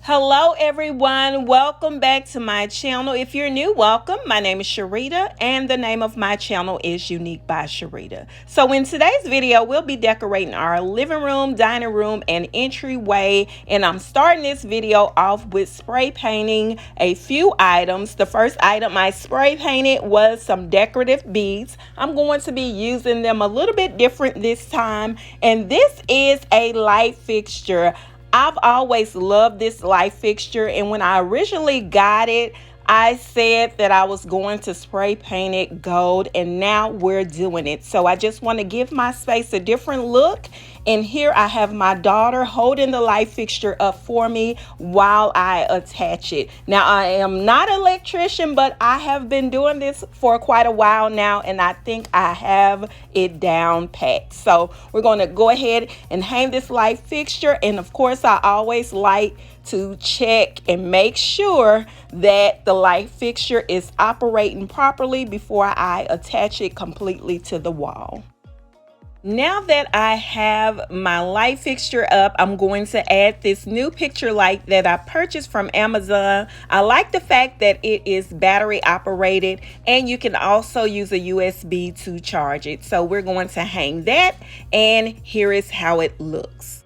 Hello everyone, welcome back to my channel. If you're new, welcome. My name is Sharita and the name of my channel is Unique by Sharita. So in today's video, we'll be decorating our living room, dining room, and entryway. And I'm starting this video off with spray painting a few items. The first item I spray painted was some decorative beads. I'm going to be using them a little bit different this time. And this is a light fixture. I've always loved this light fixture, and when I originally got it, I said that I was going to spray paint it gold, and now we're doing it. So I just want to give my space a different look. And here I have my daughter holding the light fixture up for me while I attach it. Now, I am not an electrician, but I have been doing this for quite a while now, and I think I have it down packed. So we're going to go ahead and hang this light fixture. And of course, I always like to check and make sure that the light fixture is operating properly before I attach it completely to the wall. Now that I have my light fixture up, I'm going to add this new picture light that I purchased from Amazon. I like the fact that it is battery operated and you can also use a USB to charge it. So we're going to hang that, and here is how it looks.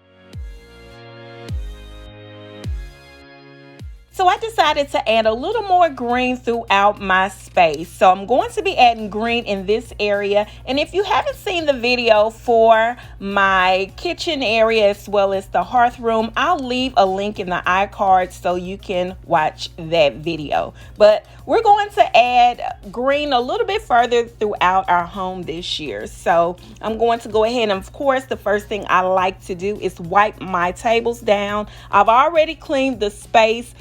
So I decided to add a little more green throughout my space. So I'm going to be adding green in this area. And if you haven't seen the video for my kitchen area as well as the hearth room, I'll leave a link in the iCard so you can watch that video. But we're going to add green a little bit further throughout our home this year. So I'm going to go ahead, and of course, the first thing I like to do is wipe my tables down. I've already cleaned the space.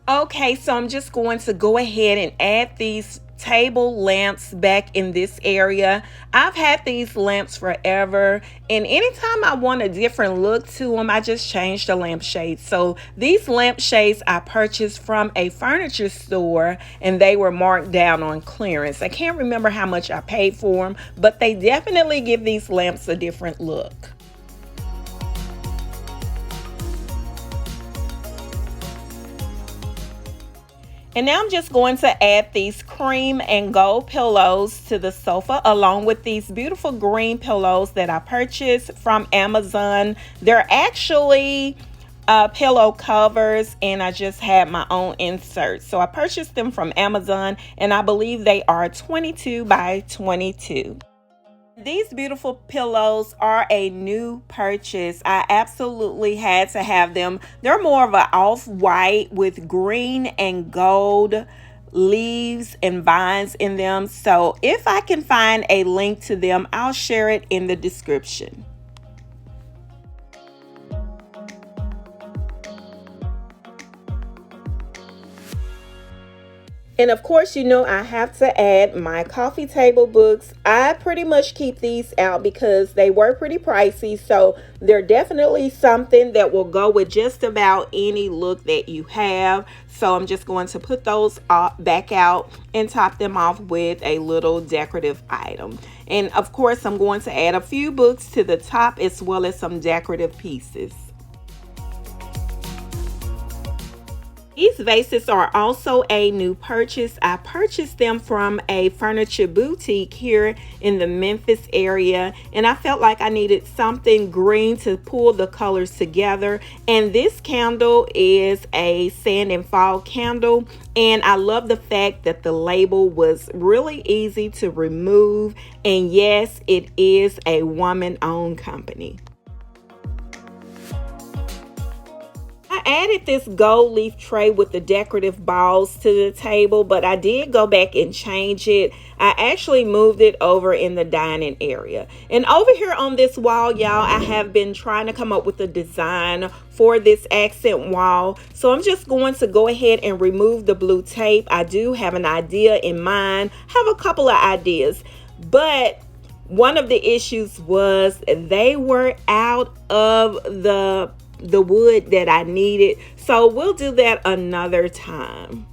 Okay, so I'm just going to go ahead and add these table lamps back in this area. I've had these lamps forever, and anytime I want a different look to them, I just change the lampshades. So these lampshades I purchased from a furniture store, and they were marked down on clearance. I can't remember how much I paid for them, but they definitely give these lamps a different look. And now I'm just going to add these cream and gold pillows to the sofa, along with these beautiful green pillows that I purchased from Amazon. They're actually pillow covers, and I just had my own inserts. So I purchased them from Amazon, and I believe they are 22 by 22. These beautiful pillows are a new purchase. I absolutely had to have them. They're more of an off-white with green and gold leaves and vines in them. So if I can find a link to them, I'll share it in the description. And of course, you know, I have to add my coffee table books. I pretty much keep these out because they were pretty pricey. So they're definitely something that will go with just about any look that you have. So I'm just going to put those back out and top them off with a little decorative item. And of course, I'm going to add a few books to the top as well as some decorative pieces. These vases are also a new purchase. I purchased them from a furniture boutique here in the Memphis area, and I felt like I needed something green to pull the colors together. And this candle is a sand and fall candle, and I love the fact that the label was really easy to remove. And yes, it is a woman-owned company. I added this gold leaf tray with the decorative balls to the table, but I did go back and change it. I actually moved it over in the dining area. And over here on this wall, y'all, I have been trying to come up with a design for this accent wall. So I'm just going to go ahead and remove the blue tape. I do have an idea in mind. I have a couple of ideas, but one of the issues was they were out of the wood that I needed. So we'll do that another time.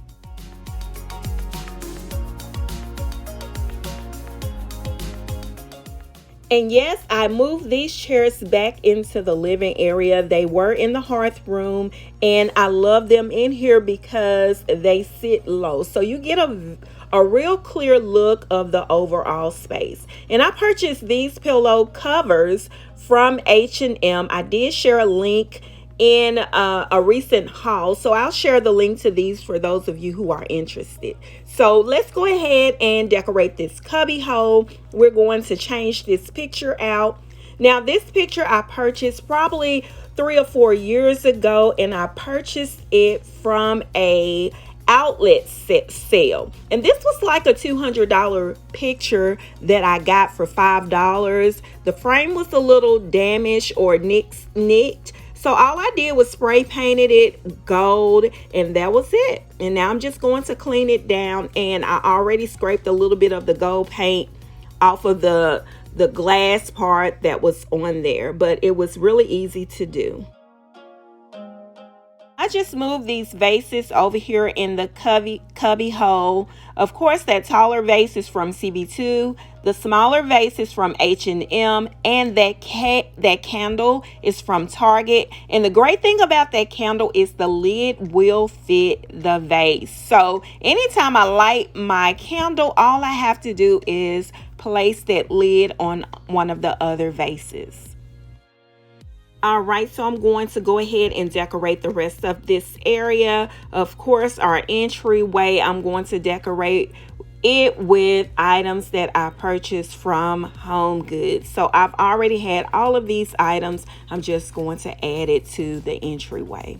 And yes, I moved these chairs back into the living area. They were in the hearth room, and I love them in here because they sit low. So you get a real clear look of the overall space. And I purchased these pillow covers from H&M. I did share a link in a recent haul, so I'll share the link to these for those of you who are interested. So let's go ahead and decorate this cubby hole. We're going to change this picture out. Now this picture I purchased probably 3 or 4 years ago, and I purchased it from a outlet sale, and this was like a $200 picture that I got for $5. The frame was a little damaged or nicked, so all I did was spray painted it gold, and that was it. And now I'm just going to clean it down, and I already scraped a little bit of the gold paint off of the glass part that was on there, but it was really easy to do. I just moved these vases over here in the cubby hole. Of course, that taller vase is from CB2. The smaller vase is from H&M, and that candle is from Target. And the great thing about that candle is the lid will fit the vase. So anytime I light my candle, all I have to do is place that lid on one of the other vases. All right, so I'm going to go ahead and decorate the rest of this area. Of course, our entryway, I'm going to decorate it with items that I purchased from Home Goods. So I've already had all of these items. I'm just going to add it to the entryway.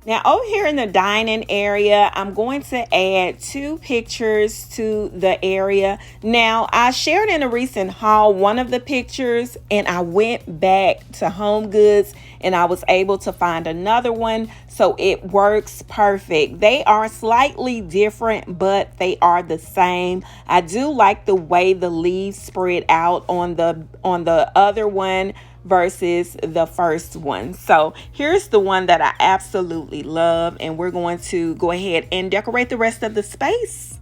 Now over here in the dining area, I'm going to add 2 pictures to the area. Now I shared in a recent haul one of the pictures, and I went back to Home Goods and I was able to find another one, so it works perfect. They are slightly different, but they are the same. I do like the way the leaves spread out on the other one versus the first one. So here's the one that I absolutely love, and we're going to go ahead and decorate the rest of the space.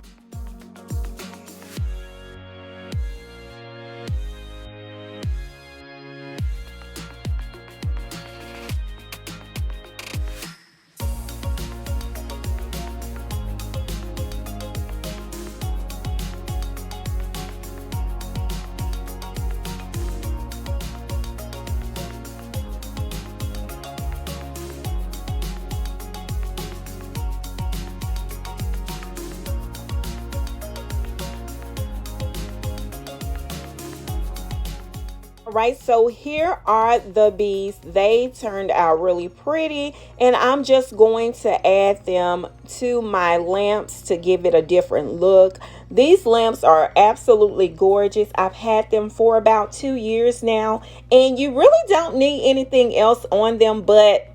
All right, so here are the beads. They turned out really pretty, and I'm just going to add them to my lamps to give it a different look. These lamps are absolutely gorgeous. I've had them for about 2 years now, and you really don't need anything else on them, but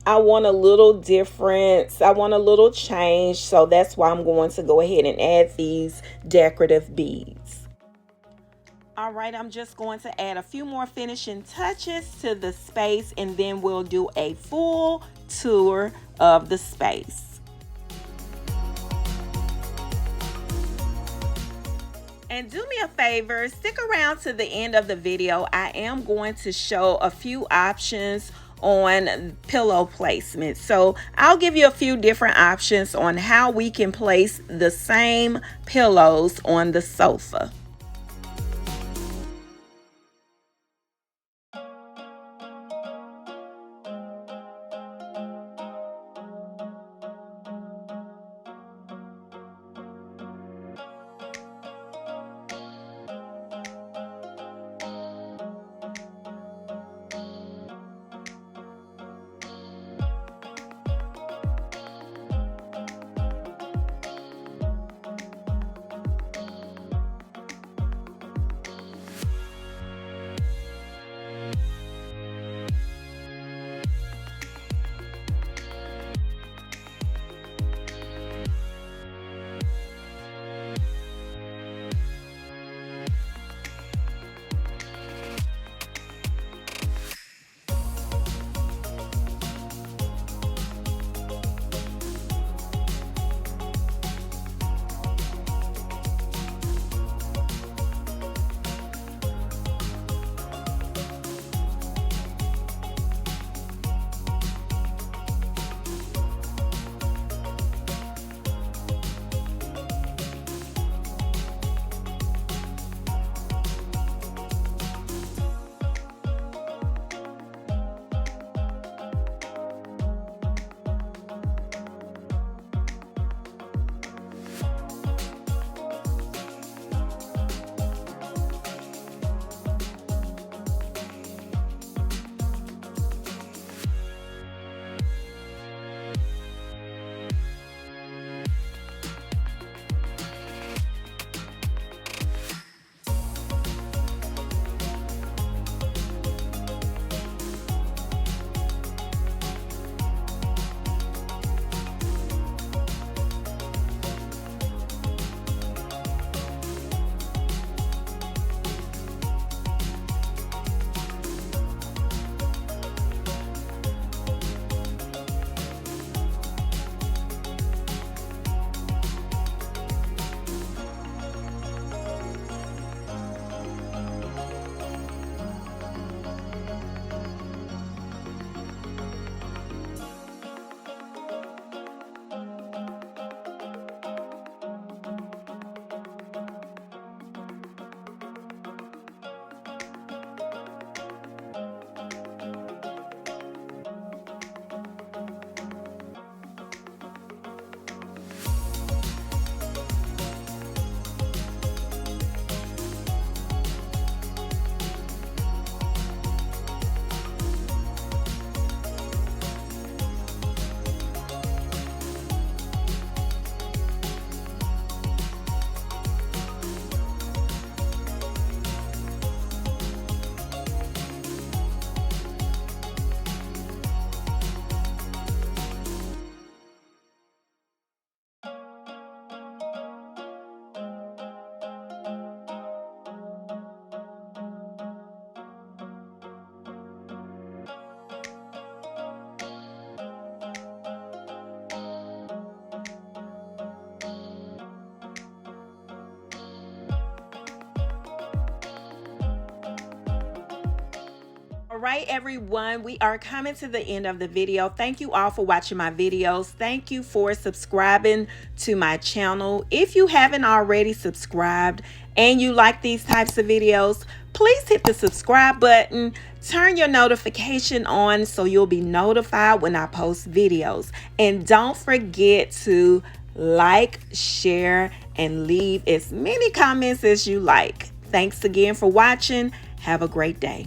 I want a little difference. I want a little change, so that's why I'm going to go ahead and add these decorative beads. All right, I'm just going to add a few more finishing touches to the space, and then we'll do a full tour of the space. And do me a favor, stick around to the end of the video. I am going to show a few options on pillow placement. So I'll give you a few different options on how we can place the same pillows on the sofa. right, everyone, we are coming to the end of the video. Thank you all for watching my videos. Thank you for subscribing to my channel. If you haven't already subscribed and you like these types of videos, please hit the subscribe button. Turn your notification on so you'll be notified when I post videos. And don't forget to like, share, and leave as many comments as you like. Thanks again for watching. Have a great day.